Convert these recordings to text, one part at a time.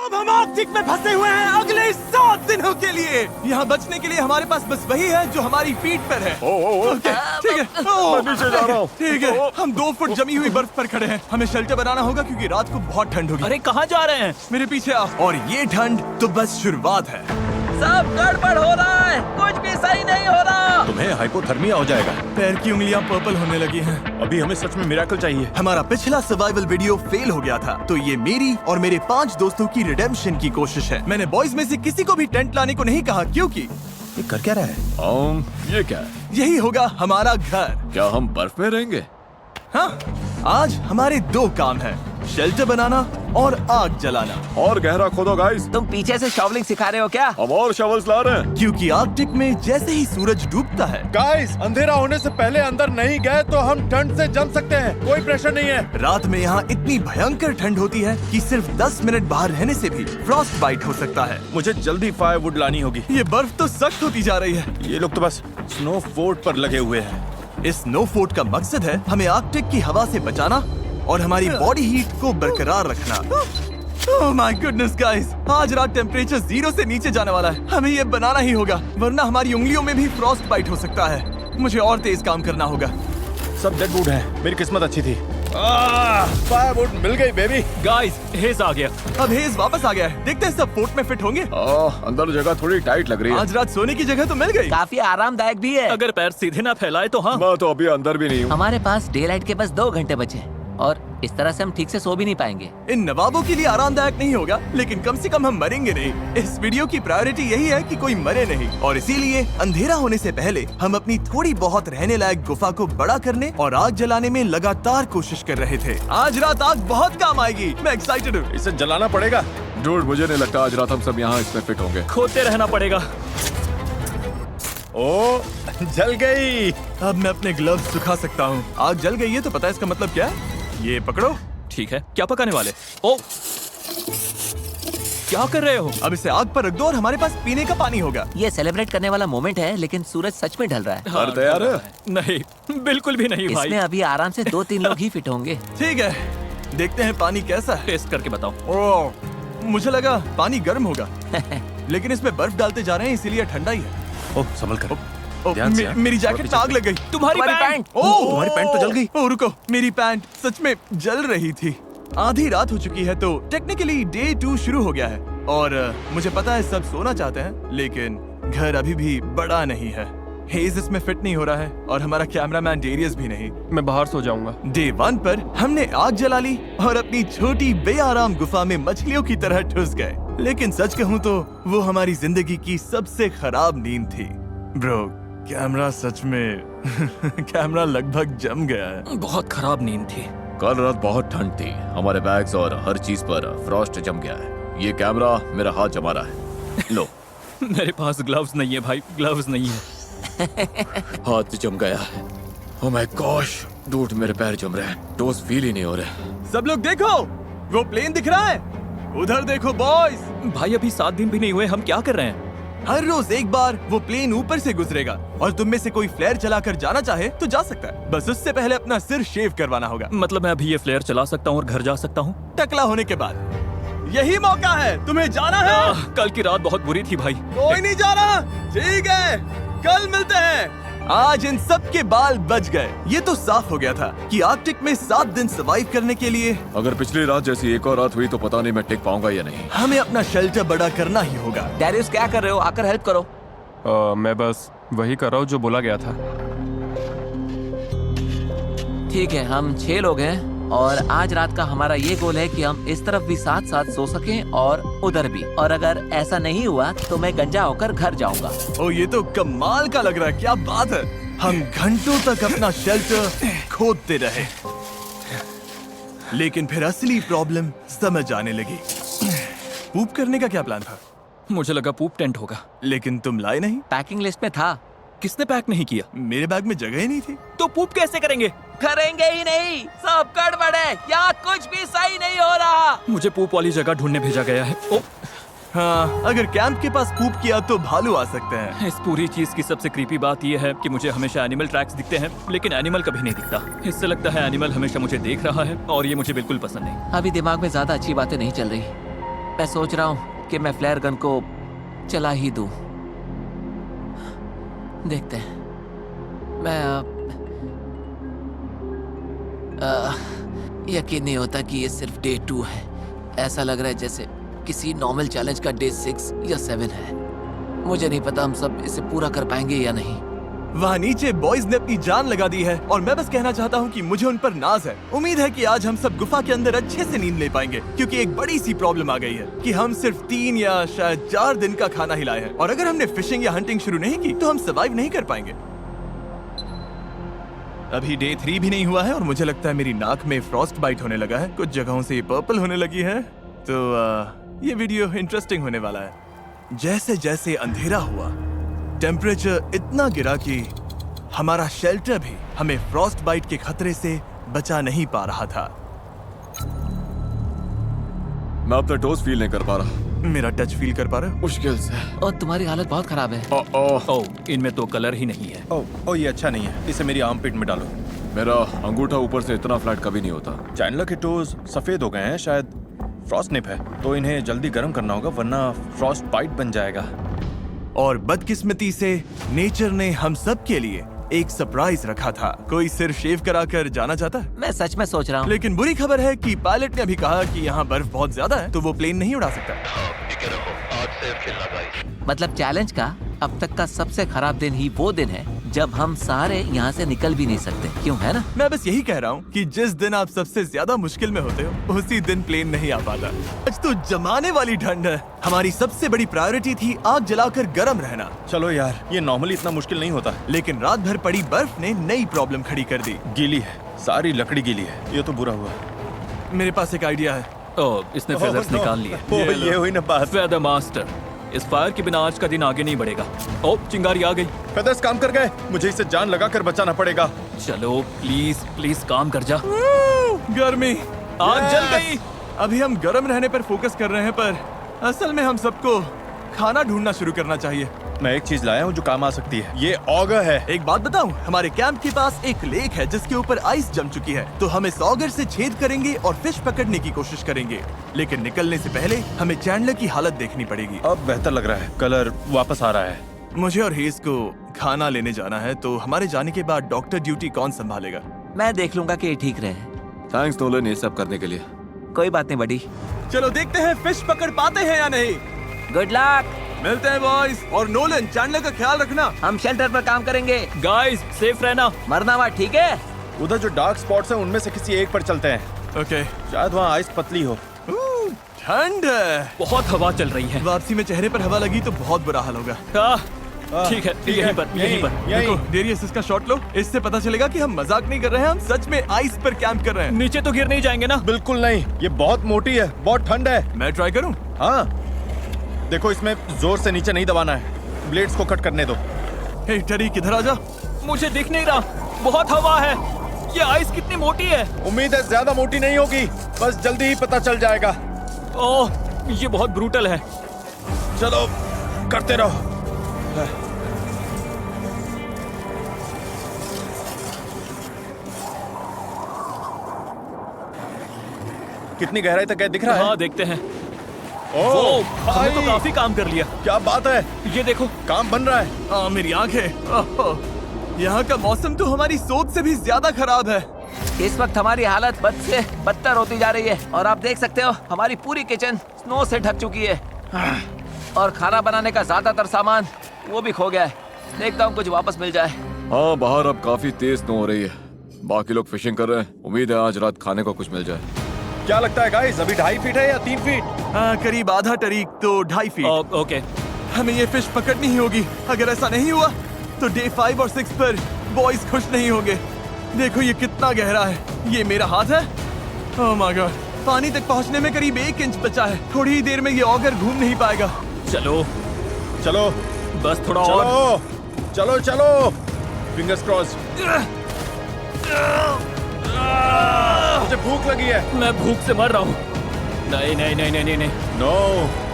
अब हम आर्कटिक में फंसे हुए हैं अगले 7 दिनों के लिए। यहाँ बचने के लिए हमारे पास बस वही है जो हमारी पीठ पर है। ओके, ठीक है। मैं नीचे जा रहा हूँ। ठीक है, हम 2 फुट जमी हुई बर्फ पर खड़े हैं। हमें शेल्टर बनाना होगा क्योंकि रात को बहुत ठंड होगी। अरे कहाँ जा रहे हैं? मेरे पीछे आओ। और ये ठंड तो बस शुरुआत है। सब गड़बड़ हो रहा है, कुछ भी सही नहीं हो रहा। तुम्हें हाइपोथर्मिया हो जाएगा। पैर की उंगलियां पर्पल होने लगी हैं। अभी हमें सच में मिरेकल चाहिए। हमारा पिछला सर्वाइवल वीडियो फेल हो गया था, तो ये मेरी और मेरे 5 दोस्तों की रिडेम्पशन की कोशिश है। मैंने बॉयज में से किसी को भी टेंट लाने को नहीं कहा क्योंकि ये कर क्या रहा है? ये क्या है? यही होगा हमारा घर। क्या हम बर्फ में रहेंगे? हाँ, आज हमारे 2 काम हैं, शेल्टर बनाना और आग जलाना। और गहरा खोदो गाइस। तुम पीछे से शॉवलिंग सिखा रहे हो क्या? हम और शवल्स ला रहे हैं। क्योंकि आर्कटिक में जैसे ही सूरज डूबता है, गाइस, अंधेरा होने से पहले अंदर नहीं गए तो हम ठंड से जम सकते हैं। कोई प्रेशर नहीं है। रात में यहाँ इतनी भयंकर ठंड होती है कि सिर्फ 10 मिनट बाहर रहने से भी फ्रॉस्ट बाइट हो सकता है। मुझे जल्दी फायरवुड लानी होगी। ये बर्फ तो सख्त होती जा रही है। ये लोग तो बस स्नो फोर्ट पर लगे हुए हैं। इस स्नो फोर्ट का मकसद है हमें आर्कटिक की हवा से बचाना और हमारी बॉडी हीट को बरकरार रखना। ओह माय गुडनेस गाइस, आज रात टेम्परेचर 0 से नीचे जाने वाला है। हमें ये बनाना ही होगा, वरना हमारी उंगलियों में भी फ्रॉस्ट बाइट हो सकता है। मुझे और तेज काम करना होगा। सब डेड वुड है। मेरी किस्मत अच्छी थी। फायरवुड मिल गई बेबी। गाइस, हेज आ गया। अब हेज वापस आ गया है। देखते हैं सब फोर्ट में फिट होंगे। अंदर जगह थोड़ी टाइट लग रही है। आज रात सोने की जगह तो मिल गई। काफी आरामदायक भी है। अगर पैर सीधे ना फैलाए तो हाँ। मैं तो अभी अंदर भी नहीं हूँ। हमारे पास डे लाइट के बस 2 घंटे बचे हैं और इस तरह से हम ठीक से सो भी नहीं पाएंगे। इन नवाबों के लिए आरामदायक नहीं होगा, लेकिन कम से कम हम मरेंगे नहीं। इस वीडियो की प्रायोरिटी यही है कि कोई मरे नहीं, और इसीलिए अंधेरा होने से पहले हम अपनी थोड़ी बहुत रहने लायक गुफा को बड़ा करने और आग जलाने में लगातार कोशिश कर रहे थे। आज रात आग बहुत काम आएगी। मैं एक्साइटेड हूँ। इसे जलाना पड़ेगा। डूड, मुझे नहीं लगता आज रात हम सब यहाँ इसमें फिट होंगे। खोदते रहना पड़ेगा। ओ, जल गई। अब मैं अपने ग्लव्स सुखा सकता हूँ। आग जल गई है तो पता है इसका मतलब क्या है? ये पकड़ो। ठीक है, क्या पकाने वाले? ओ, क्या कर रहे हो? अब इसे आग पर रख दो और हमारे पास पीने का पानी होगा। ये सेलिब्रेट करने वाला मोमेंट है, लेकिन सूरज सच में ढल रहा है। हर तैयार है? नहीं, बिल्कुल भी नहीं भाई। इसमें अभी आराम से 2-3 लोग ही फिट होंगे। ठीक है, देखते हैं पानी कैसा है। टेस्ट करके बताओ। ओह, मुझे लगा पानी गर्म होगा। लेकिन इसमें बर्फ डालते जा रहे हैं इसीलिए ठंडा ही है। ओह, संभल कर। ओह, ध्यान से, मेरी जैकेट में आग लग गई। तुम्हारी पैंट। ओह, तुम्हारी पैंट तो जल गई। ओह, रुको, मेरी पैंट सच में जल रही थी। आधी रात हो चुकी है तो टेक्निकली डे 2 शुरू हो गया है और मुझे पता है सब सोना चाहते हैं, लेकिन घर अभी भी बड़ा नहीं है। हेज इसमें फिट नहीं हो रहा है और हमारा कैमरामैन डेरियस भी नहीं। मैं बाहर सो जाऊंगा। डे 1 पर हमने आग जला ली और अपनी छोटी बेआराम गुफा में मछलियों की तरह ठुस गए। लेकिन सच कहूँ तो वो हमारी जिंदगी की सबसे खराब नींद थी। ब्रो, कैमरा सच में कैमरा लगभग जम गया है। बहुत खराब नींद थी। कल रात बहुत ठंड थी। हमारे बैग्स और हर चीज पर फ्रॉस्ट जम गया है। ये कैमरा मेरा हाथ जमा रहा है। लो। मेरे पास ग्लव्स नहीं है भाई, ग्लव्स नहीं है। हाथ जम गया है। ओह माय गॉश, डूड, मेरे पैर जम रहे हैं। टोस फील ही नहीं हो रहे। सब लोग देखो, वो प्लेन दिख रहा है। उधर देखो बॉयज। भाई अभी 7 दिन भी नहीं हुए, हम क्या कर रहे हैं? हर रोज एक बार वो प्लेन ऊपर से गुजरेगा और तुम में से कोई फ्लेयर चलाकर जाना चाहे तो जा सकता है। बस उससे पहले अपना सिर शेव करवाना होगा। मतलब मैं अभी ये फ्लेयर चला सकता हूँ और घर जा सकता हूँ? टकला होने के बाद यही मौका है, तुम्हें जाना है। कल की रात बहुत बुरी थी भाई। कोई नहीं जा रहा। ठीक है, कल मिलते हैं। आज इन सब के बाल बच गए। ये तो साफ हो गया था कि आर्कटिक में 7 दिन सर्वाइव करने के लिए अगर पिछली रात जैसी एक और रात हुई तो पता नहीं मैं टिक पाऊंगा या नहीं। हमें अपना शेल्टर बड़ा करना ही होगा। डैरियस, क्या कर रहे हो? आकर हेल्प करो। मैं बस वही कर रहा हूँ जो बोला गया था। ठीक है, हम 6 लोग हैं और आज रात का हमारा ये गोल है कि हम इस तरफ भी साथ साथ सो सकें और उधर भी। और अगर ऐसा नहीं हुआ तो मैं गंजा होकर घर जाऊंगा। ओ, ये तो कमाल का लग रहा है। क्या बात है। हम घंटों तक अपना शेल्टर खोदते रहे, लेकिन फिर असली प्रॉब्लम समझ आने लगी। पूप करने का क्या प्लान था? मुझे लगा पूप टेंट होगा। लेकिन तुम लाए नहीं। पैकिंग लिस्ट में था। किसने पैक नहीं किया? मेरे बैग में जगह ही नहीं थी। तो पूप कैसे करेंगे? करेंगे ही नहीं, सब गड़बड़ है, यहाँ कुछ भी सही नहीं हो रहा। मुझे पूप वाली जगह ढूंढने भेजा गया है। ओ, हाँ, अगर कैंप के पास पूप किया तो भालू आ सकते हैं। इस पूरी चीज की सबसे क्रीपी बात यह है कि मुझे हमेशा एनिमल ट्रैक्स दिखते हैं, लेकिन एनिमल कभी नहीं दिखता। इससे लगता है एनिमल हमेशा मुझे देख रहा है और ये मुझे बिल्कुल पसंद नहीं। अभी दिमाग में ज्यादा अच्छी बातें नहीं चल रही। मैं सोच रहा हूँ कि मैं फ्लेयर गन को चला ही दूं। देखते हैं। मैं यकीन नहीं होता कि ये सिर्फ डे 2 है। ऐसा लग रहा है जैसे किसी नॉर्मल चैलेंज का डे 6 या 7 है। मुझे नहीं पता हम सब इसे पूरा कर पाएंगे या नहीं। वहाँ नीचे बॉयज ने अपनी जान लगा दी है और मैं बस कहना चाहता हूँ कि मुझे उन पर नाज है। उम्मीद है कि आज हम सब गुफा के अंदर अच्छे से नींद ले पाएंगे, क्योंकि एक बड़ी सी प्रॉब्लम आ गई है कि हम सिर्फ 3 या शायद 4 दिन का खाना ही लाए हैं, और अगर हमने फिशिंग या हंटिंग शुरू नहीं की तो हम सर्वाइव नहीं कर पाएंगे। अभी डे 3 भी नहीं हुआ है और मुझे लगता है मेरी नाक में फ्रॉस्ट बाइट होने लगा है। कुछ जगहों से ये पर्पल होने लगी है, तो ये वीडियो इंटरेस्टिंग होने वाला है। जैसे जैसे अंधेरा हुआ, टेम्परेचर इतना गिरा कि हमारा शेल्टर भी हमें फ्रॉस्ट बाइट के खतरे से बचा नहीं पा रहा था। मैं अपना टोस फील नहीं कर पा रहा। मेरा टच फील कर पा रहे हो? मुश्किल से। और तुम्हारी हालत बहुत खराब है। ओह, इनमें तो कलर ही नहीं है। ओ ये अच्छा नहीं है, इसे मेरी आर्मपिट में डालो। मेरा अंगूठा ऊपर से इतना फ्लैट कभी नहीं होता। चैंडलर के टोज सफेद हो गए हैं, शायद फ्रॉस्ट निप है, तो इन्हें जल्दी गर्म करना होगा वरना फ्रॉस्ट बाइट बन जाएगा। और बदकिस्मती से नेचर ने हम सब के लिए एक सरप्राइज रखा था। कोई सिर शेव कराकर जाना चाहता है? मैं सच में सोच रहा हूँ। लेकिन बुरी खबर है कि पायलट ने अभी कहा कि यहाँ बर्फ बहुत ज्यादा है, तो वो प्लेन नहीं उड़ा सकता। मतलब चैलेंज का अब तक का सबसे खराब दिन ही वो दिन है जब हम सारे यहाँ से निकल भी नहीं सकते, क्यों, है ना? मैं बस यही कह रहा हूँ कि जिस दिन आप सबसे ज्यादा मुश्किल में होते हो उसी दिन प्लेन नहीं आ पाता। आज तो जमाने वाली ठंड है। हमारी सबसे बड़ी प्रायोरिटी थी आग जलाकर गर्म रहना। चलो यार, ये नॉर्मली इतना मुश्किल नहीं होता। लेकिन रात भर पड़ी बर्फ ने नई प्रॉब्लम खड़ी कर दी। गीली है, सारी लकड़ी गीली है। ये तो बुरा हुआ। मेरे पास एक आइडिया है। ओह, इसने फेदर्स निकाल लिए। ये हुई ना बात। फेदर मास्टर, इस फायर के बिना आज का दिन आगे नहीं बढ़ेगा। ओह, चिंगारी आ गई। फेदर्स काम कर गए, मुझे इसे जान लगा कर बचाना पड़ेगा। चलो प्लीज प्लीज काम कर जा। गर्मी आग जल गई। अभी हम गर्म रहने पर फोकस कर रहे हैं, पर असल में हम सबको खाना ढूंढना शुरू करना चाहिए। मैं एक चीज लाया हूँ जो काम आ सकती है। ये ऑगर है। एक बात बताऊं, हमारे कैंप के पास एक लेक है जिसके ऊपर आइस जम चुकी है, तो हम इस ऑगर से छेद करेंगे और फिश पकड़ने की कोशिश करेंगे। लेकिन निकलने से पहले हमें चैंडलर की हालत देखनी पड़ेगी। अब बेहतर लग रहा है, कलर वापस आ रहा है। मुझे और हेज को खाना लेने जाना है, तो हमारे जाने के बाद डॉक्टर ड्यूटी कौन संभालेगा? मैं देख लूंगा कि ये ठीक रहे। थैंक्स नोलन ये सब करने के लिए। कोई बात नहीं बड़ी। चलो देखते हैं फिश पकड़ पाते हैं या नहीं। Good luck. मिलते हैं बॉयज। और नोलन, चैंडलर का ख्याल रखना। हम शेल्टर पर काम करेंगे। गाइस, सेफ रहना। मरना हुआ, ठीक है? उधर जो डार्क स्पॉट्स हैं उनमें से किसी एक पर चलते हैं। ओके। शायद वहाँ आइस पतली हो। ठंड है, बहुत हवा चल रही है। वापसी में चेहरे पर हवा लगी तो बहुत बुरा हाल होगा। ठीक है, यहीं पर। देखो डेरियस, इसका शॉट लो। इससे पता चलेगा कि हम मजाक नहीं कर रहे हैं, हम सच में आइस पर कैंप कर रहे हैं। नीचे तो गिर नहीं जाएंगे ना? बिल्कुल नहीं, ये बहुत मोटी है, बहुत ठंड है। मैं ट्राई करूं? हाँ, देखो इसमें जोर से नीचे नहीं दबाना है, ब्लेड्स को कट करने दो। हे टरीक, इधर आ जा। मुझे दिख नहीं रहा, बहुत हवा है। ये आइस कितनी मोटी है? उम्मीद है ज्यादा मोटी नहीं होगी, बस जल्दी ही पता चल जाएगा। ओह, ये बहुत ब्रूटल है। चलो करते रहो। कितनी गहराई तक है दिख रहा है? हाँ, देखते हैं। ओह, हमने तो भाई, काफी काम कर लिया। क्या बात है, ये देखो। काम बन रहा है। मेरी आंखें। यहाँ का मौसम तो हमारी सोच से भी ज्यादा खराब है। इस वक्त हमारी हालत बद से बदतर होती जा रही है और आप देख सकते हो हमारी पूरी किचन स्नो से ढक चुकी है और खाना बनाने का ज्यादातर सामान वो भी खो गया है। देखता हूँ कुछ वापस मिल जाए। हाँ, बाहर अब काफी तेज स्नो हो रही है। बाकी लोग फिशिंग कर रहे हैं। उम्मीद है आज रात खाने को कुछ मिल जाए। क्या लगता है गाइस, अभी 2.5 फीट है या 3 फीट? करीब आधा टरीक, तो 2.5 फीट। ओके। हमें ये फिश पकड़नी ही होगी। अगर ऐसा नहीं हुआ तो डे 5 और 6 पर बॉयज खुश नहीं होंगे। देखो ये कितना गहरा है। ये मेरा हाथ है। ओह माय गॉड, पानी तक पहुंचने में करीब 1 इंच बचा है। थोड़ी ही देर में ये ऑगर घूम नहीं पाएगा। चलो चलो बस थोड़ा और। चलो चलो चलो, फिंगर्स क्रॉस। मुझे भूख लगी है। मैं भूख से मर रहा हूँ। नहीं नहीं नहीं नहीं नहीं। नो,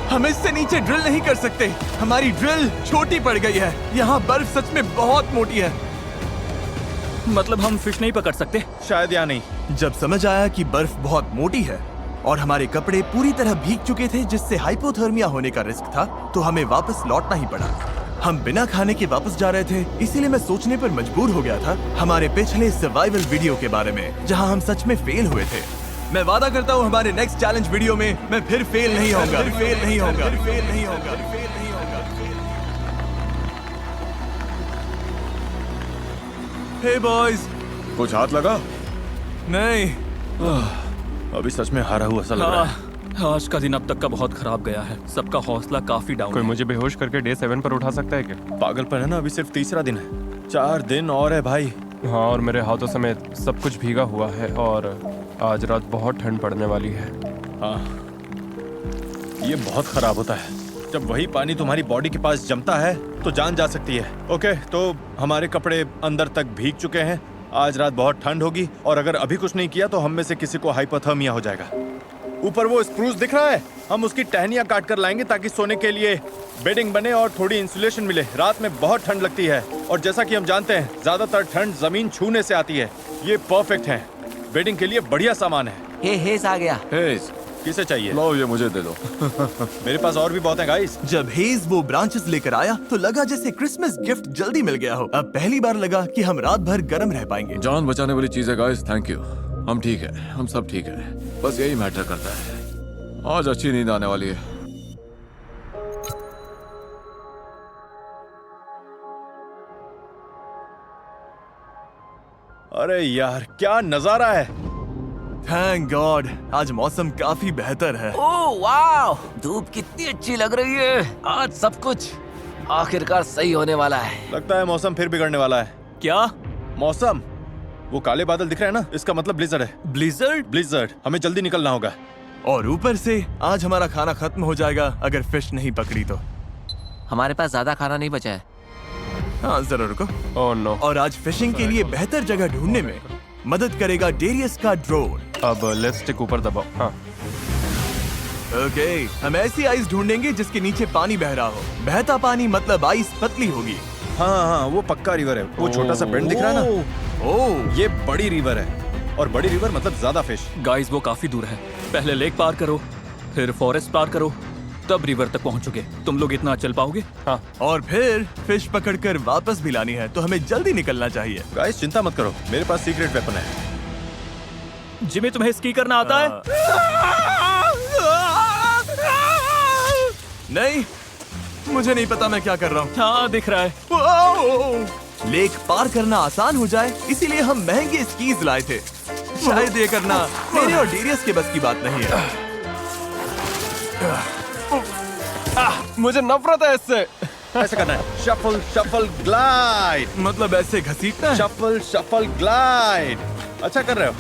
हम इससे नीचे ड्रिल नहीं कर सकते। हमारी ड्रिल छोटी पड़ गई है। यहाँ बर्फ सच में बहुत मोटी है। मतलब हम फिश नहीं पकड़ सकते? शायद या नहीं। जब समझ आया कि बर्फ बहुत मोटी है और हमारे कपड़े पूरी तरह भीग चुके थे, जिससे हाइपोथर्मिया होने का रिस्क था, तो हमें वापस लौटना ही पड़ा। हम बिना खाने के वापस जा रहे थे, इसीलिए मैं सोचने पर मजबूर हो गया था हमारे पिछले सर्वाइवल वीडियो के बारे में, जहां हम सच में फेल हुए थे। मैं वादा करता हूं हमारे नेक्स्ट चैलेंज वीडियो में मैं फिर फेल नहीं होऊंगा, फेल नहीं होऊंगा, फेल नहीं होऊंगा, फेल नहीं होऊंगा। हे बॉयज, कुछ हाथ लगा? नहीं, अभी सच में हारा हुआ सा लग रहा है। आज का दिन अब तक का बहुत खराब गया है। सबका हौसला काफी डाउन कोई है। मुझे बेहोश करके डे 7 पर उठा सकता है क्या? पागलपन है ना, अभी सिर्फ तीसरा दिन है। 4 दिन और है भाई। हाँ, और मेरे हाथों समेत सब कुछ भीगा हुआ है और आज रात बहुत ठंड पड़ने वाली है। हाँ, ये बहुत खराब होता है। जब वही पानी तुम्हारी बॉडी के पास जमता है तो जान जा सकती है। ओके, तो हमारे कपड़े अंदर तक भीग चुके हैं। आज रात बहुत ठंड होगी और अगर अभी कुछ नहीं किया तो हम में से किसी को हाइपोथर्मिया हो जाएगा। ऊपर वो स्प्रूस दिख रहा है, हम उसकी टहनियां काट कर लाएंगे ताकि सोने के लिए बेडिंग बने और थोड़ी इंसुलेशन मिले। रात में बहुत ठंड लगती है और जैसा कि हम जानते हैं, ज्यादातर ठंड जमीन छूने से आती है। ये परफेक्ट है, बेडिंग के लिए बढ़िया सामान है। हे हेस आ गया। हेज, किसे चाहिए? लो ये मुझे दे दो। मेरे पास और भी बहुत है गाइस। जब हेज वो ब्रांचेस लेकर आया तो लगा जैसे क्रिसमस गिफ्ट जल्दी मिल गया हो। अब पहली बार लगा कि हम रात भर गर्म रह पाएंगे। जान बचाने वाली चीज है गाइस, थैंक यू। हम ठीक है, हम सब ठीक है, बस यही मैटर करता है। आज अच्छी नींद आने वाली है। अरे यार, क्या नजारा है। थैंक गॉड, आज मौसम काफी बेहतर है। ओह वाह, धूप कितनी अच्छी लग रही है। आज सब कुछ आखिरकार सही होने वाला है। लगता है मौसम फिर बिगड़ने वाला है। क्या? मौसम, वो काले बादल दिख रहे हैं ना, इसका मतलब ब्लिजर्ड है। ब्लिजर्ड? ब्लिजर्ड, हमें जल्दी निकलना होगा। और ऊपर से आज हमारा खाना खत्म हो जाएगा अगर फिश नहीं पकड़ी तो। हमारे पास ज्यादा खाना नहीं बचा है। हाँ जरा रुको। Oh no. और आज फिशिंग के लिए बेहतर जगह ढूंढने में मदद करेगा डेरियस का ड्रोन। अब लेट्स स्टिक ऊपर दबाओ। हाँ, ओके, हम ऐसी आइस ढूंढेंगे जिसके नीचे पानी बह रहा हो। बहता पानी मतलब आइस पतली होगी। हाँ हाँ, वो पक्का रिवर है। वो छोटा सा बेंड दिख रहा है ना, ओह, ये बड़ी रिवर है। और बड़ी रिवर मतलब ज्यादा फिश। गाइस, वो काफी दूर है। पहले लेक पार करो, फिर फॉरेस्ट पार करो, तब रिवर तक पहुंचोगे। तुम लोग इतना चल पाओगे? हाँ। और फिर फिश पकड़कर वापस भी लानी है, तो हमें जल्दी निकलना चाहिए। गाइस चिंता मत करो, मेरे पास सीक्रेट वेपन है। जिमी, तुम्हें स्की करना आता है? नहीं, मुझे नहीं पता मैं क्या कर रहा हूँ। हाँ, दिख रहा है। ओह! लेक पार करना आसान हो जाए इसीलिए हम महंगे स्कीज लाए थे। शायद ये करना मेरे और डेरियस के बस की बात नहीं है। मुझे नफरत है इससे। ऐसे करना है, शफल शफल ग्लाइड। मतलब ऐसे घसीटना है? Shuffle shuffle glide. अच्छा कर रहे हो।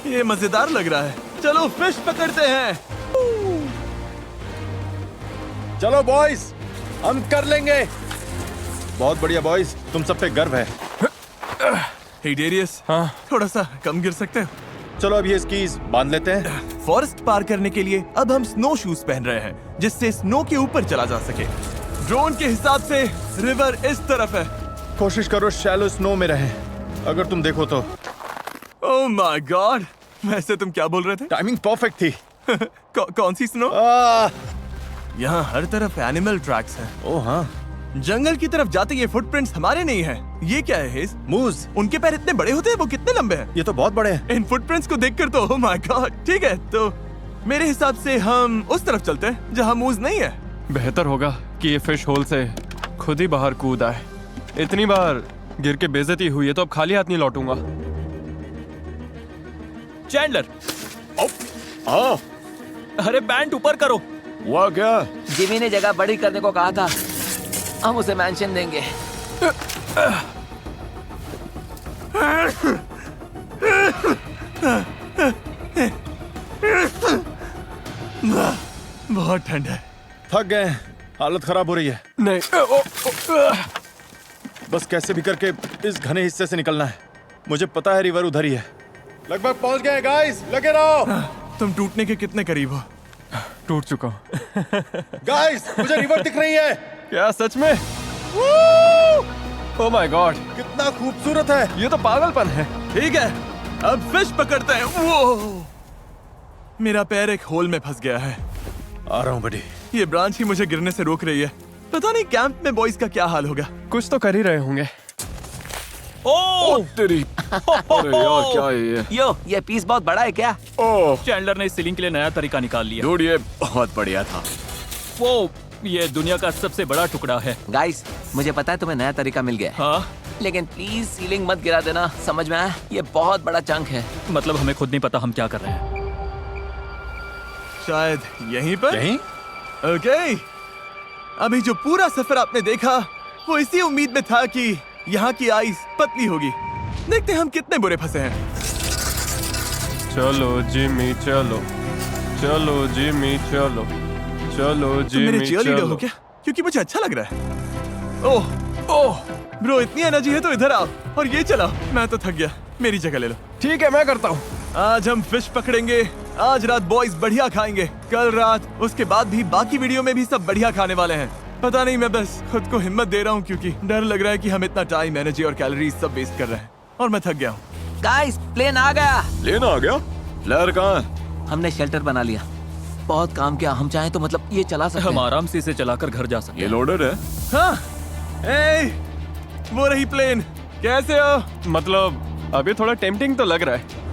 ये मजेदार लग रहा है। चलो फिश पकड़ते हैं। चलो बॉयज, हम कर लेंगे। बहुत बढ़िया बॉयज, तुम सब पे गर्व है। हे डेरियस, हाँ। थोड़ा सा कम गिर सकते हो? चलो अब ये स्कीज बांध लेते हैं। फॉरेस्ट पार करने के लिए अब हम स्नो शूज पहन रहे हैं, जिससे स्नो के ऊपर चला जा सके। ड्रोन के हिसाब से रिवर इस तरफ है। कोशिश करो शैलो स्नो में रहे। अगर तुम देखो तो। ओह माय गॉड, वैसे तुम क्या बोल रहे थे? टाइमिंग परफेक्ट थी। कौन सी स्नो? यहाँ हर तरफ एनिमल ट्रैक्स हैं। ओह हाँ, जंगल की तरफ जाते ये फुटप्रिंट्स हमारे नहीं हैं। ये क्या है हेज? मूज। उनके पैर इतने बड़े होते हैं, वो कितने लंबे हैं? ये तो बहुत बड़े हैं। इन फुटप्रिंट्स को देखकर तो ओह माय गॉड। ठीक है, तो मेरे हिसाब से हम उस तरफ चलते हैं जहाँ मूज नहीं है। बेहतर होगा कि ये फिश होल से खुद ही बाहर कूद आए। इतनी बार गिर के बेइज्जती हुई है तो अब खाली हाथ नहीं लौटूंगा। चैंडलर, हाँ, अरे बैंड ऊपर करो। हुआ क्या? जिमी ने जगह बड़ी करने को कहा था, हम उसे मेंशन देंगे। बहुत ठंड है। थक गए, हालत खराब हो रही है। नहीं। बस कैसे भी करके इस घने हिस्से से निकलना है। मुझे पता है रिवर उधर ही है। लगभग पहुंच गए गाइस, लगे रहो। तुम टूटने के कितने करीब हो? टूट चुका हूँ। गाइस, मुझे रिवर दिख रही है। क्या सच में? ओह माय गॉड, कितना खूबसूरत है। ये तो पागलपन है। ठीक है, अब फिश पकड़ते हैं। वो मेरा पैर एक होल में फंस गया है। आ रहा हूँ बड़ी। ये ब्रांच ही मुझे गिरने से रोक रही है। पता नहीं कैंप में बॉयज का क्या हाल होगा। कुछ तो कर ही रहे होंगे। ओह तेरी अरे यार क्या है ये? यो, ये पीस बहुत बड़ा है क्या? ओह चैंडलर ने सीलिंग के लिए नया तरीका निकाल लिया। डूड, ये बहुत बढ़िया था। वो ये दुनिया का सबसे बड़ा टुकड़ा है। गाइस, मुझे पता है तुम्हें नया तरीका मिल गया है, हाँ, लेकिन प्लीज सीलिंग मत गिरा देना, समझ में आया? ये बहुत बड़ा चंक है। मतलब हमें खुद नहीं पता हम क्या कर रहे हैं। शायद यहीं पर। यहीं? ओके, अभी जो पूरा सफर आपने देखा वो इसी उम्मीद में था कि यहाँ की आइस पतली होगी। देखते हैं हम कितने बुरे फंसे हैं। चलो जिमी चलो, चलो जिमी चलो, चलो तुम जिमी मेरे cheerleader चलो। हो क्या? क्योंकि मुझे अच्छा लग रहा है। ओह ओह ब्रो, इतनी एनर्जी है तो इधर आओ और ये चलाओ। मैं तो थक गया, मेरी जगह ले लो। ठीक है, मैं करता हूँ। आज हम फिश पकड़ेंगे। आज रात बॉयज बढ़िया खाएंगे। कल रात, उसके बाद भी बाकी वीडियो में भी सब बढ़िया खाने वाले हैं। पता नहीं, मैं बस खुद को हिम्मत दे रहा हूँ क्योंकि डर लग रहा है कि हम इतना टाइम, एनर्जी और कैलोरीज सब वेस्ट कर रहे हैं और मैं थक गया हूँ। गाइस, प्लेन आ गया। लेना आ गया? फ्लेयर कहाँ है? हमने शेल्टर बना लिया। बहुत काम किया। हम चाहें तो मतलब ये चला सकते हम हैं। आराम से इसे चलाकर घर जा सकते ये हैं। लोडेड है? हाँ, ए, वो रही प्लेन। कैसे हो? मतलब अभी थोड़ा टेम्पटिंग तो लग रहा है।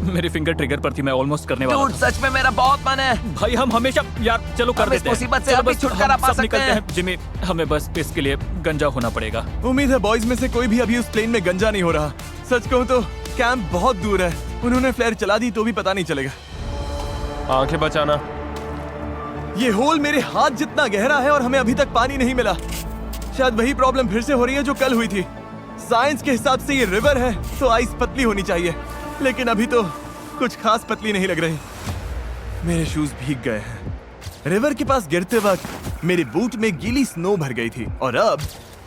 मेरी फिंगर ट्रिगर पर थी, मैं ऑलमोस्ट करने वाला डूड, सच में मेरा बहुत मन है। था। भाई हम हमेशा यार चलो कर हम इस देते हैं। मुसीबत से चलो अभी बस छुटकारा हम पा सब सकते निकलते हैं। हैं। जिमी, हमें बस इसके लिए गंजा होना पड़ेगा। उम्मीद है बॉयज में से कोई भी अभी उस प्लेन में गंजा नहीं हो रहा। सच कहूँ तो कैंप बहुत दूर है। उन्होंने फ्लेयर चला दी तो भी पता नहीं चलेगा। आंखें बचाना। ये होल मेरे हाथ जितना गहरा है और हमें अभी तक पानी नहीं मिला। शायद वही प्रॉब्लम फिर से हो रही है जो कल हुई थी। साइंस के हिसाब से ये रिवर है तो आइस पतली होनी चाहिए, लेकिन अभी तो कुछ खास पतली नहीं लग रही। मेरे शूज भीग गए हैं। रिवर के पास गिरते वक्त मेरे बूट में गीली स्नो भर गई थी और अब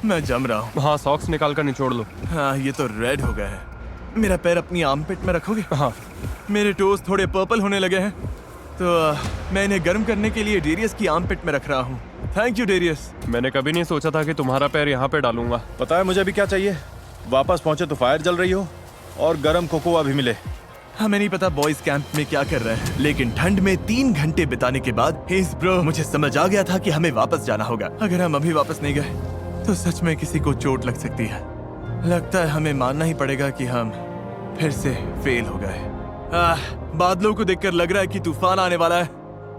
मैं जम रहा हूँ। हाँ, सॉक्स निकाल कर निचोड़ लो। हाँ, ये तो रेड हो गया है। मेरा पैर अपनी आर्मपिट में रखोगे? हाँ, मेरे टोस थोड़े पर्पल होने लगे हैं तो मैं इन्हें गर्म करने के लिए डेरियस की आर्मपिट में रख रहा हूँ। Thank you Darius. मैंने कभी नहीं सोचा था कि तुम्हारा पैर यहाँ पे डालूंगा। पता है मुझे अभी क्या चाहिए? वापस पहुंचे तो फायर जल रही हो और गरम कोकोआ भी मिले। हमें नहीं पता बॉयज कैंप में क्या कर रहे हैं, लेकिन ठंड में 3 घंटे बिताने के बाद हेज़ ब्रो, मुझे समझ आ गया था कि हमें वापस जाना होगा। अगर हम अभी वापस नहीं गए तो सच में किसी को चोट लग सकती है। लगता है हमें मानना ही पड़ेगा कि हम फिर से फेल हो गए। बादलों को देखकर लग रहा है कि तूफान आने वाला है।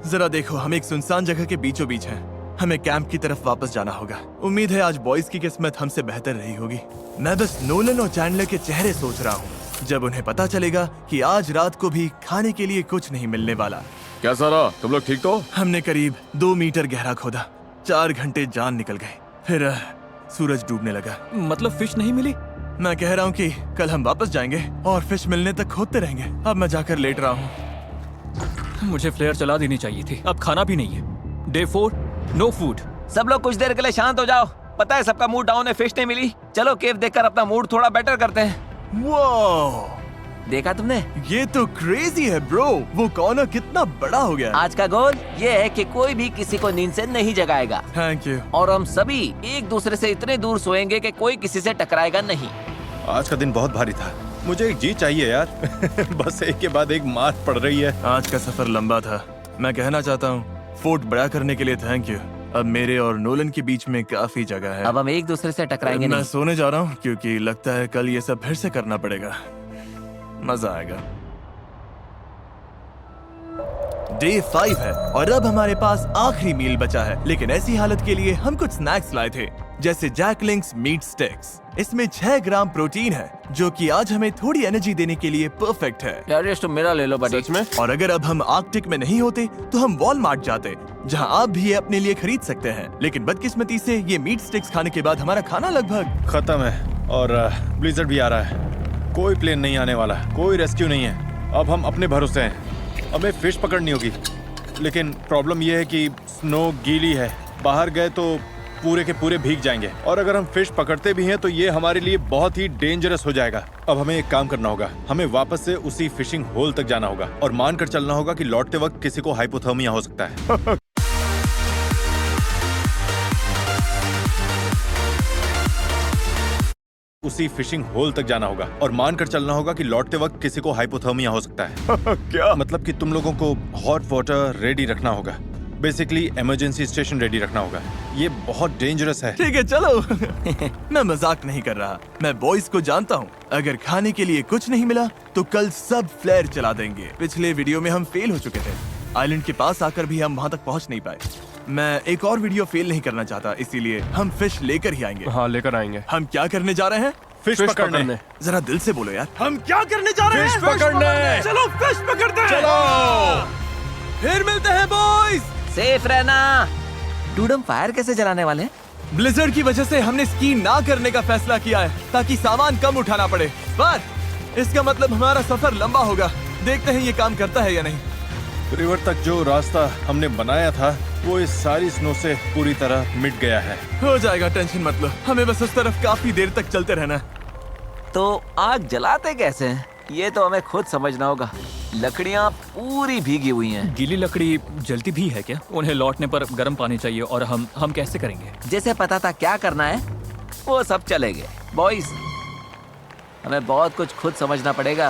जरा देखो, हम एक सुनसान जगह के बीचों बीच हैं। हमें कैंप की तरफ वापस जाना होगा। उम्मीद है आज बॉयज की किस्मत हमसे बेहतर रही होगी। मैं बस नोलन और चैंडलर के चेहरे सोच रहा हूँ जब उन्हें पता चलेगा कि आज रात को भी खाने के लिए कुछ नहीं मिलने वाला। कैसा रहा? तुम लोग ठीक तो? हमने करीब 2 मीटर गहरा खोदा। 4 घंटे जान निकल गए। फिर सूरज डूबने लगा। मतलब फिश नहीं मिली? मैं कह रहा हूँ कि कल हम वापस जाएंगे और फिश मिलने तक खोदते रहेंगे। अब मैं जाकर लेट रहा हूँ। मुझे फ्लेयर चला देनी चाहिए थी। अब खाना भी नहीं है। Day 4, no food. सब लोग कुछ देर के लिए शांत हो जाओ। पता है सबका मूड डाउन है, फिश नहीं मिली। चलो केव देखकर अपना मूड थोड़ा बेटर करते हैं। वो देखा तुमने? ये तो क्रेजी है ब्रो। वो कॉर्नर कितना बड़ा हो गया। आज का गोल ये है कि कोई भी किसी को नींद से नहीं जगाएगा थैंक यू। और हम सभी एक दूसरे से इतने दूर सोएंगे कि कोई किसी से टकराएगा नहीं। आज का दिन बहुत भारी था। मुझे एक जी चाहिए यार। बस एक के बाद एक मार पड़ रही है। आज का सफर लंबा था। मैं कहना चाहता हूँ फोर्ट बड़ा करने के लिए थैंक यू। अब मेरे और नोलन के बीच में काफी जगह है। अब हम एक दूसरे से टकराएंगे मैं नहीं। सोने जा रहा हूँ क्योंकि लगता है कल ये सब फिर से करना पड़ेगा। मजा आएगा। Day 5 है और अब हमारे पास आखिरी मील बचा है, लेकिन ऐसी हालत के लिए हम कुछ स्नैक्स लाए थे जैसे जैकलिंग्स मीट स्टिक्स। इसमें 6 ग्राम प्रोटीन है जो कि आज हमें थोड़ी एनर्जी देने के लिए परफेक्ट है। यार तुम मेरा ले लो बड़ी। सच में? और अगर अब हम आर्कटिक में नहीं होते तो हम वॉलमार्ट जाते, जहां आप भी ये अपने लिए खरीद सकते हैं। लेकिन बदकिस्मती से ये मीट स्टिक्स खाने के बाद हमारा खाना लगभग खत्म है और ब्लिजर्ड भी आ रहा है। कोई प्लेन नहीं आने वाला, कोई रेस्क्यू नहीं है। अब हम अपने भरोसे हैं। हमें फिश पकड़नी होगी, लेकिन प्रॉब्लम यह है कि स्नो गीली है। बाहर गए तो पूरे के पूरे भीग जाएंगे और अगर हम फिश पकड़ते भी हैं तो ये हमारे लिए बहुत ही डेंजरस हो जाएगा। अब हमें एक काम करना होगा। हमें वापस से उसी फिशिंग होल तक जाना होगा और मानकर चलना होगा कि लौटते वक्त किसी को हाइपोथर्मिया हो सकता है। उसी फिशिंग होल तक जाना होगा और मानकर चलना होगा कि लौटते वक्त किसी को हाइपोथर्मिया हो सकता है। क्या? मतलब कि तुम लोगों को हॉट वाटर रेडी रखना होगा, बेसिकली इमरजेंसी स्टेशन रेडी रखना होगा। ये बहुत डेंजरस है। ठीक है चलो। मैं मजाक नहीं कर रहा, मैं बॉयज को जानता हूँ। अगर खाने के लिए कुछ नहीं मिला तो कल सब फ्लेयर चला देंगे। पिछले वीडियो में हम फेल हो चुके थे, आइलैंड के पास आकर भी हम वहाँ तक पहुँच नहीं पाए। मैं एक और वीडियो फेल नहीं करना चाहता, इसीलिए हम फिश लेकर ही आएंगे। हाँ लेकर आएंगे। हम क्या करने जा रहे हैं? फिश पकड़ने। जरा दिल से बोलो यार, हम क्या करने जा रहे हैं? फिश पकड़ने। चलो फिश पकड़ते हैं। चलो। फिर मिलते हैं बॉयज। सेफ रहना। डूड, हम फायर कैसे जलाने वाले हैं? ब्लिजर्ड की वजह से हमने स्की ना करने का फैसला किया है ताकि सामान कम उठाना पड़े। पर इसका मतलब हमारा सफर लंबा होगा। देखते हैं ये काम करता है या नहीं। रिवर तक जो रास्ता हमने बनाया था वो इस सारी स्नो से पूरी तरह मिट गया है। हो जाएगा, टेंशन मत लो। हमें बस उस तरफ काफी देर तक चलते रहना है। तो आग जलाते कैसे हैं? ये तो हमें खुद समझना होगा। लकड़ियाँ पूरी भीगी हुई हैं। गीली लकड़ी जलती भी है क्या? उन्हें लौटने पर गर्म पानी चाहिए और हम कैसे करेंगे? जैसे पता था क्या करना है वो सब चलेंगे। बॉयज, हमें बहुत कुछ खुद समझना पड़ेगा।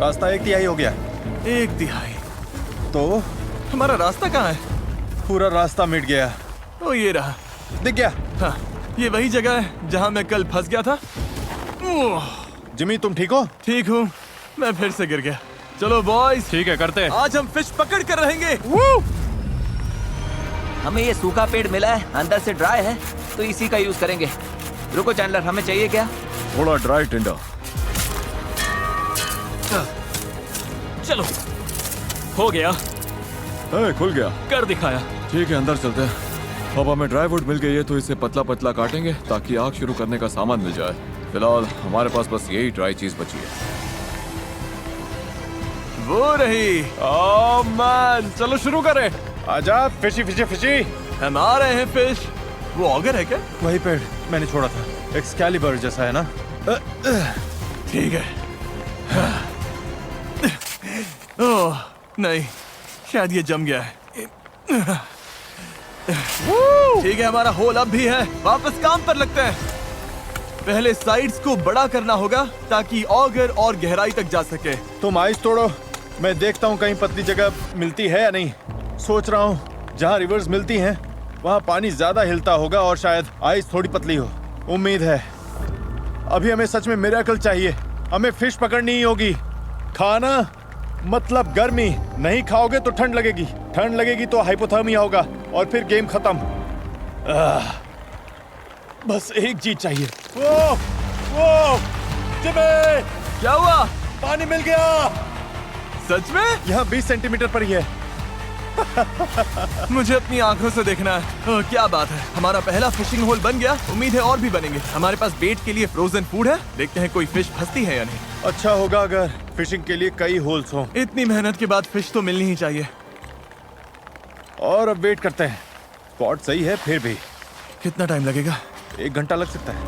रास्ता 1/3 हो गया। 1/3? तो हमारा रास्ता कहाँ है? पूरा रास्ता मिट गया। ओ ये रहा। दिख गया? हाँ, ये वही जगह है जहाँ मैं कल फंस गया था। ओह, जिमी तुम ठीक हो? ठीक हूँ, मैं फिर से गिर गया। चलो बॉयज, ठीक है करते हैं। आज हम फिश पकड़ कर रहेंगे। हमें ये सूखा पेड़ मिला है, अंदर से ड्राई है, तो इसी का यूज करेंगे। रुको चैंडलर, हमें चाहिए क्या? थोड़ा ड्राई टिंडा। चलो, हो गया, खुल गया। कर दिखाया। ठीक है, अंदर चलते हैं। अब हमें ड्राई वुड मिल गई है तो इसे पतला पतला काटेंगे ताकि आग शुरू करने का सामान मिल जाए। फिलहाल हमारे पास बस यही ड्राई चीज बची है। वो रही। ओह मैन, चलो शुरू करें। आजा, फिशी फिशी फिशी। हम आ रहे हैं फिश। वो ऑगर है क्या? वही पेड़ मैंने छोड़ा था, एक्सकैलिबर जैसा है ना? ठीक है। ओह नहीं, शायद ये जम गया है। ठीक है, हमारा होल अब भी है। वापस काम पर लगते हैं। पहले साइड्स को बड़ा करना होगा ताकि ऑगर और गहराई तक जा सके। तुम आइस तोड़ो, मैं देखता हूँ कहीं पतली जगह मिलती है या नहीं। सोच रहा हूँ जहाँ रिवर्स मिलती हैं वहाँ पानी ज्यादा हिलता होगा और शायद आइस थोड़ी पतली हो। उम्मीद है। अभी हमें सच में मिरेकल चाहिए। हमें फिश पकड़नी ही होगी। खाना मतलब गर्मी। नहीं खाओगे तो ठंड लगेगी, ठंड लगेगी तो हाइपोथर्मिया होगा और फिर गेम खत्म। बस एक चीज चाहिए। वो जिमी, क्या हुआ? पानी मिल गया। सच में? यहाँ 20 सेंटीमीटर पर ही है। मुझे अपनी आंखों से देखना है। ओह, क्या बात है, हमारा पहला फिशिंग होल बन गया। उम्मीद है और भी बनेंगे। हमारे पास बेट के लिए फ्रोजन फूड है। देखते हैं कोई फिश फंसती है या नहीं। अच्छा होगा अगर फिशिंग के लिए कई होल्स हों। इतनी मेहनत के बाद फिश तो मिलनी ही चाहिए। और अब वेट करते हैं। स्पॉट सही है फिर भी। कितना टाइम लगेगा? 1 घंटा लग सकता है।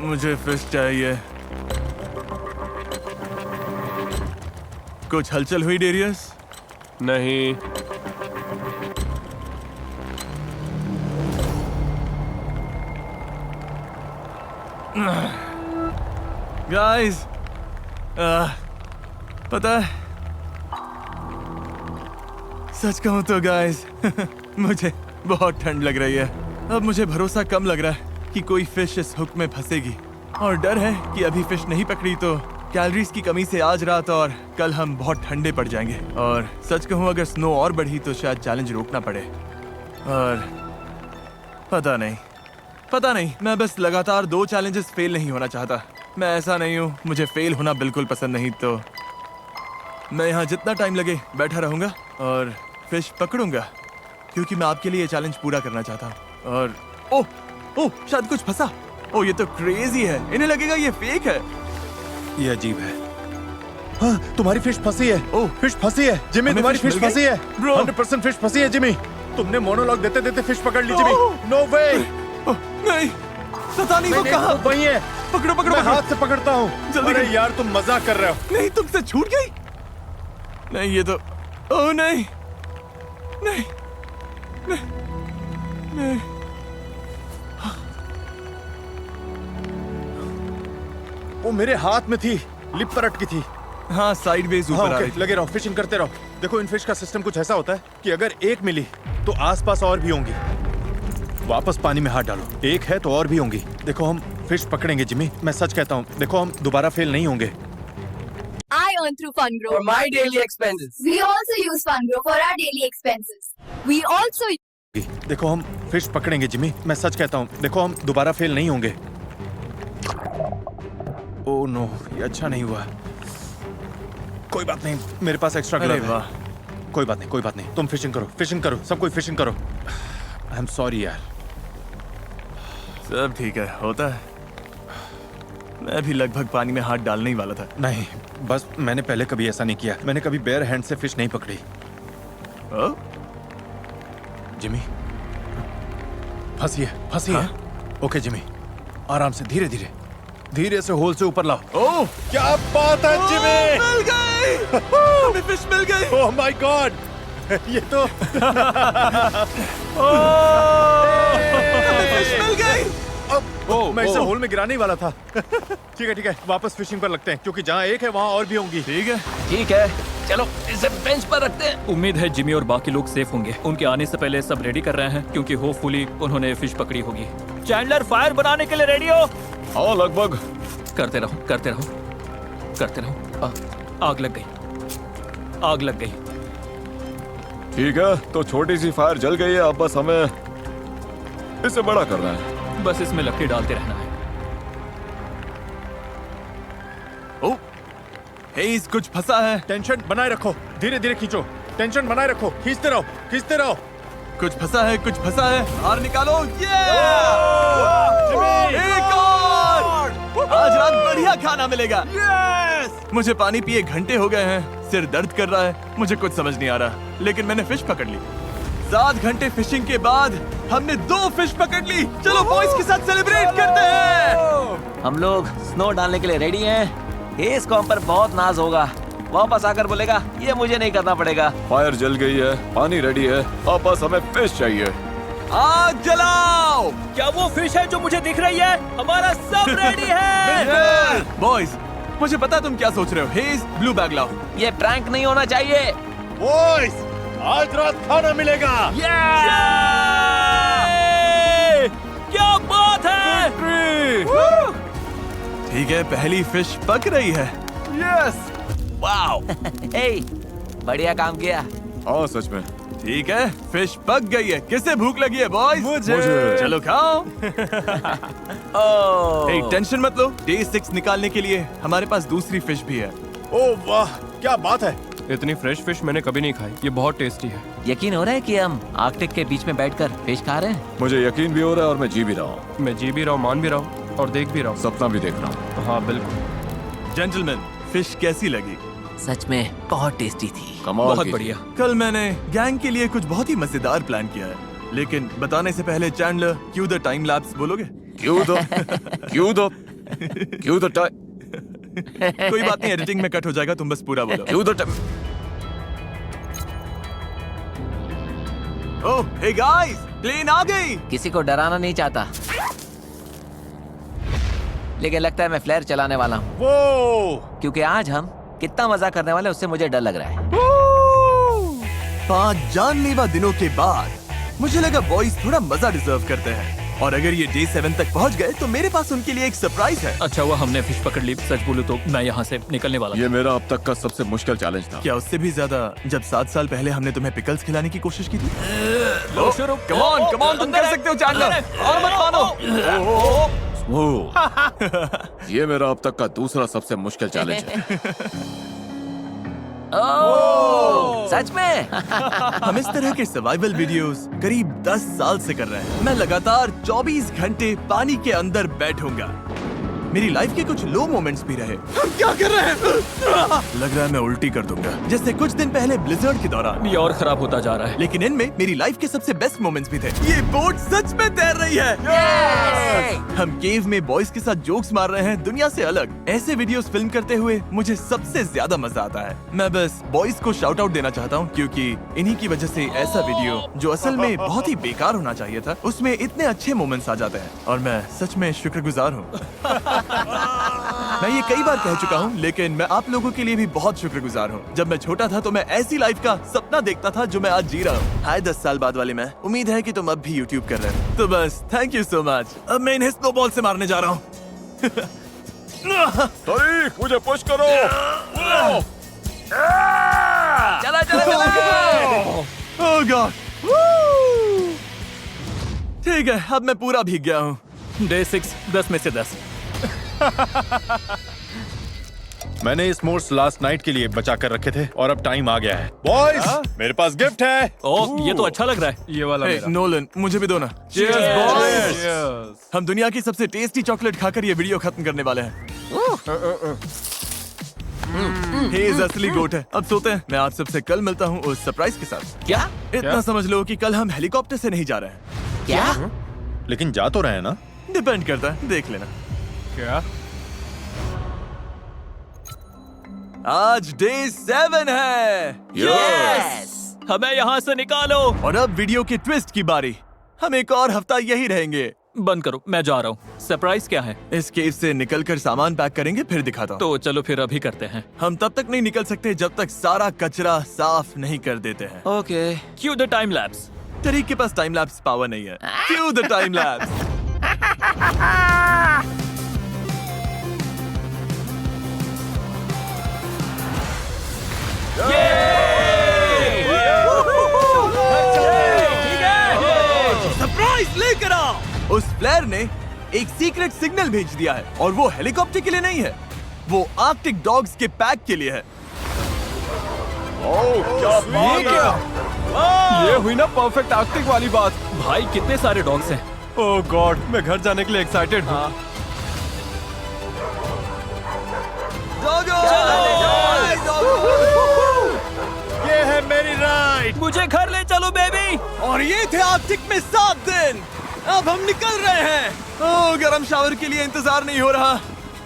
मुझे फिश चाहिए। कुछ हलचल हुई डेरियस? नहीं। गाइस, पता है, सच कहूं तो गाइस मुझे बहुत ठंड लग रही है। अब मुझे भरोसा कम लग रहा है कि कोई फिश इस हुक में फंसेगी और डर है कि अभी फिश नहीं पकड़ी तो कैलोरीज की कमी से आज रात और कल हम बहुत ठंडे पड़ जाएंगे। और सच कहूं अगर स्नो और बढ़ी तो शायद चैलेंज रोकना पड़े। और पता नहीं, मैं बस लगातार 2 चैलेंजेस फेल नहीं होना चाहता। मैं ऐसा नहीं हूँ, मुझे फेल होना बिल्कुल पसंद नहीं। तो मैं यहाँ जितना टाइम लगे बैठा रहूँगा और फिश पकड़ूंगा क्योंकि मैं आपके लिए ये चैलेंज पूरा करना चाहता हूँ। और ओह शायद कुछ फंसा। ओह ये तो क्रेजी है, इन्हें लगेगा ये फेक है। ये अजीब है। हाँ, तुम्हारी फिश फंसी है। ओह, फिश फंसी है जिमी, हमें तुम्हारी फिश फिश मिल फंसी गई? है। Bro। 100% फिश फंसी है जिमी। तुमने मोनोलॉग देते देते फिश पकड़ ली जिमी। ओह। नो वे। ओह, नहीं, पता नहीं वो कहाँ। वही है। पकड़ो पकड़ो मैं पकड़ो। हाथ से पकड़ता हूँ। जल्दी अरे कर। यार तुम मजाक कर रहे हो। नहीं, तुमसे छूट गई। नहीं ये तो, ओह नहीं, नहीं, नहीं। वो मेरे हाथ में थी, लिप पर अटकी थी। हाँ, साइडवेज ऊपर हाँ, आ ओके, रही थी। लगे रहो, फिशिंग करते रहो। देखो इन फिश का सिस्टम कुछ ऐसा होता है कि अगर एक मिली तो आसपास और भी होंगी। वापस पानी में हाथ डालो, एक है तो और भी होंगी। देखो हम फिश पकड़ेंगे जिमी, मैं सच कहता हूँ। देखो हम दोबारा फेल नहीं होंगे। I earn through FunGrow. For my daily expenses. We also use FunGrow for our daily expenses. We also देखो हम फिश पकड़ेंगे जिमी, मैं सच कहता हूँ। देखो हम दोबारा फेल नहीं होंगे। ओह नो, ये अच्छा नहीं हुआ। कोई बात नहीं, मेरे पास एक्स्ट्रा अरे ग्लव है। वाह, कोई बात नहीं, कोई बात नहीं। तुम फिशिंग करो, सब कोई फिशिंग करो। आई एम सॉरी यार। सब ठीक है, होता है। मैं भी लगभग पानी में हाथ डालने ही वाला था। नहीं, बस मैंने पहले कभी ऐसा नहीं किया। मैंने कभी बेयर हैंड से फिश नहीं पकड़ी। ओ, जिमी, फंसी है। ओके जिमी, आराम से, धीरे धीरे, धीरे से होल से ऊपर लाओ। ओह, क्या बात है जिमी! मिल गई! हमें फिश मिल गई! Oh my God! ये तो हमें फिश मिल गई! मैं इसे होल में गिराने ही वाला था। ठीक है, वापस फिशिंग पर लगते हैं, क्योंकि जहाँ एक है वहाँ और भी होंगी। ठीक है। ठीक है, चलो इसे बेंच पर रखते हैं। उम्मीद है जिमी और बाकी लोग सेफ होंगे। उनके आने से पहले सब रेडी कर रहे हैं, क्योंकि होपफुली उन्होंने फिश पकड़ी होगी। चैंडलर, फायर बनाने के लिए रेडी हो? हाँ, लगभग। करते रहो। आग लग गई। ठीक है, तो छोटी सी फायर जल गई है। अब बस हमें इसे बड़ा करना है। बस इसमें लकड़ी डालते रहना है। ओह, हेज़, कुछ फंसा है। टेंशन बनाए रखो, धीरे धीरे खींचो। टेंशन बनाए रखो, खींचते रहो। कुछ फंसा है। बाहर निकालो। ये! एक और! आज रात बढ़िया खाना मिलेगा। मुझे पानी पिए घंटे हो गए हैं, सिर दर्द कर रहा है, मुझे कुछ समझ नहीं आ रहा, लेकिन मैंने फिश पकड़ ली। 7 घंटे फिशिंग के बाद हमने 2 फिश पकड़ ली। चलो बॉयज के साथ सेलिब्रेट करते हैं। हम लोग स्नो डालने के लिए रेडी हैं। हेस को हम पर बहुत नाज होगा। वापस आकर बोलेगा, ये मुझे नहीं करना पड़ेगा। फायर जल गई है, पानी रेडी है, अब बस हमें फिश चाहिए। आग जलाओ। क्या वो फिश है जो मुझे दिख रही है? हमारा सब रेडी है। बॉयज, मुझे पता तुम क्या सोच रहे हो। हेज़, ब्लू बैग लाओ। ये प्रैंक नहीं होना चाहिए। बॉयज, आज रात खाना मिलेगा। क्या बात है! ठीक है, पहली फिश पक रही है। यस! वाओ! हे, बढ़िया काम किया। हाँ, सच में। ठीक है, फिश पक गई है। किसे भूख लगी है बॉयज? मुझे। चलो खाओ। ओह, hey, टेंशन मत लो, डे 6 निकालने के लिए हमारे पास दूसरी फिश भी है। ओह वाह, क्या बात है! इतनी फ्रेश फिश मैंने कभी नहीं खाई। ये बहुत टेस्टी है। यकीन हो रहा है कि हम आर्कटिक के बीच में बैठकर फिश खा रहे हैं? मुझे यकीन भी हो रहा है और मैं जी भी रहा हूँ। मैं जी भी रहा हूँ, मान भी रहा हूँ और देख भी रहा हूँ। सपना भी देख रहा हूँ। हाँ बिल्कुल। जेंटलमैन, फिश कैसी लगी? सच में बहुत टेस्टी थी। कमाल बहुत की। बढ़िया। कल मैंने गैंग के लिए कुछ बहुत ही मजेदार प्लान किया है, लेकिन बताने से पहले Chandler, Q the time lapse बोलोगे? क्यों दो कोई बात नहीं, एडिटिंग में कट हो जाएगा, तुम बस पूरा बोलो। क्यों दो ओह, हे गाइस, प्लेन आ गई। किसी को डराना नहीं चाहता, लेकिन लगता है मैं फ्लेयर चलाने वाला हूँ, वो क्योंकि आज हम कितना मजा करने वाले हैं, उससे मुझे डर लग रहा है। 5 जानलेवा दिनों के बाद मुझे लगा बॉयज थोड़ा मजा डिजर्व करते हैं, और अगर ये डे 7 तक पहुंच गए तो मेरे पास उनके लिए एक सरप्राइज है। अच्छा हुआ हमने फिश पकड़ ली। सच बोलूं तो मैं यहाँ से निकलने वाला ये मेरा अब तक का सबसे मुश्किल चैलेंज था। क्या उससे भी ज्यादा जब 7 साल पहले हमने तुम्हें पिकल्स खिलाने की कोशिश की थी? लो शुरू। कम ऑन, तुम कर सकते हो चैंडलर, और मत मानो। ओह, ये मेरा अब तक का दूसरा सबसे मुश्किल चैलेंज है। ओह, सच में? हम इस तरह के सर्वाइवल वीडियोस करीब 10 साल से कर रहे हैं। मैं लगातार 24 घंटे पानी के अंदर बैठूंगा मेरी लाइफ के कुछ लो मोमेंट्स भी रहे। हम क्या कर रहे हैं? लग रहा है मैं उल्टी कर दूंगा, जैसे कुछ दिन पहले ब्लिजर्ड के दौरान। ये और खराब होता जा रहा है। लेकिन इनमें मेरी लाइफ के सबसे बेस्ट मोमेंट्स भी थे। ये बोट सच में तैर रही है। हम केव में बॉयज के साथ जोक्स मार रहे हैं, दुनिया से अलग। ऐसे वीडियोस फिल्म करते हुए मुझे सबसे ज्यादा मजा आता है। मैं बस बॉयज को शाउट आउट देना चाहता हूँ, क्योंकि इन्हीं की वजह से ऐसा वीडियो जो असल में बहुत ही बेकार होना चाहिए था, उसमें इतने अच्छे मोमेंट्स आ जाते हैं और मैं सच में शुक्रगुजार हूँ। मैं ये कई बार कह चुका हूँ, लेकिन मैं आप लोगों के लिए भी बहुत शुक्रगुजार हूँ। जब मैं छोटा था तो मैं ऐसी लाइफ का सपना देखता था जो मैं आज जी रहा हूँ। हाय 10 साल बाद वाले मैं। उम्मीद है कि तुम अब भी यूट्यूब कर रहे हो। तो बस थैंक यू सो मच। अब मैं इन्हें स्नोबॉल से मारने जा रहा हूँ। तारीख, मुझे पुश करो। चला चला चला। ओह गॉड। ठीक है, अब मैं पूरा भीग गया हूँ। डे 6 10 में से 10। मैंने ये स्मोर्स लास्ट नाइट के लिए बचा कर रखे थे और अब टाइम आ गया है। बॉयज, मेरे पास गिफ्ट है। ओह, ये तो अच्छा लग रहा है। ये वाला हे मेरा। नोलन, मुझे भी दो ना। Cheers, boys। Cheers। हम दुनिया की सबसे टेस्टी चॉकलेट खाकर ये वीडियो खत्म करने वाले हैं। हेज असली गोट है। अब सोते हैं। मैं आप सबसे कल मिलता हूँ उस सरप्राइज के साथ। क्या इतना समझ लो कि कल हम हेलीकॉप्टर से नहीं जा रहे हैं। क्या? लेकिन जा तो रहे हैं ना? डिपेंड करता है, देख लेना। क्या? आज डे 7 है। यस। हमें यहाँ से निकालो। और अब वीडियो के ट्विस्ट की बारी। हम एक और हफ्ता यही रहेंगे। बंद करो, मैं जा रहा हूँ। सरप्राइज क्या है? इस केव से निकलकर सामान पैक करेंगे, फिर दिखाता हूँ। तो चलो फिर अभी करते हैं। हम तब तक नहीं निकल सकते जब तक सारा कचरा साफ नहीं कर देते हैं। Okay. Q the time lapse. तरीक के पास टाइम लैप्स पावर नहीं है। क्यों द टाइम लैप्स? सरप्राइज लेकर आओ। उस फ्लेयर ने एक सीक्रेट सिग्नल भेज दिया है और वो हेलीकॉप्टर के लिए नहीं है, वो आर्कटिक डॉग्स के पैक के लिए है। ये हुई ना परफेक्ट आर्कटिक वाली बात। भाई कितने सारे डॉग्स हैं। ओह गॉड, मैं घर जाने के लिए एक्साइटेड हूँ। ये है मेरी राइड। मुझे घर ले चलो बेबी। और ये थे आर्कटिक में 7 दिन। अब हम निकल रहे हैं। ओह, गरम शावर के लिए इंतजार नहीं हो रहा।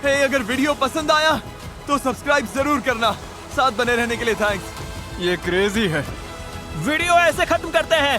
हे, अगर वीडियो पसंद आया तो सब्सक्राइब जरूर करना। साथ बने रहने के लिए थैंक्स। ये क्रेजी है। वीडियो ऐसे खत्म करते हैं।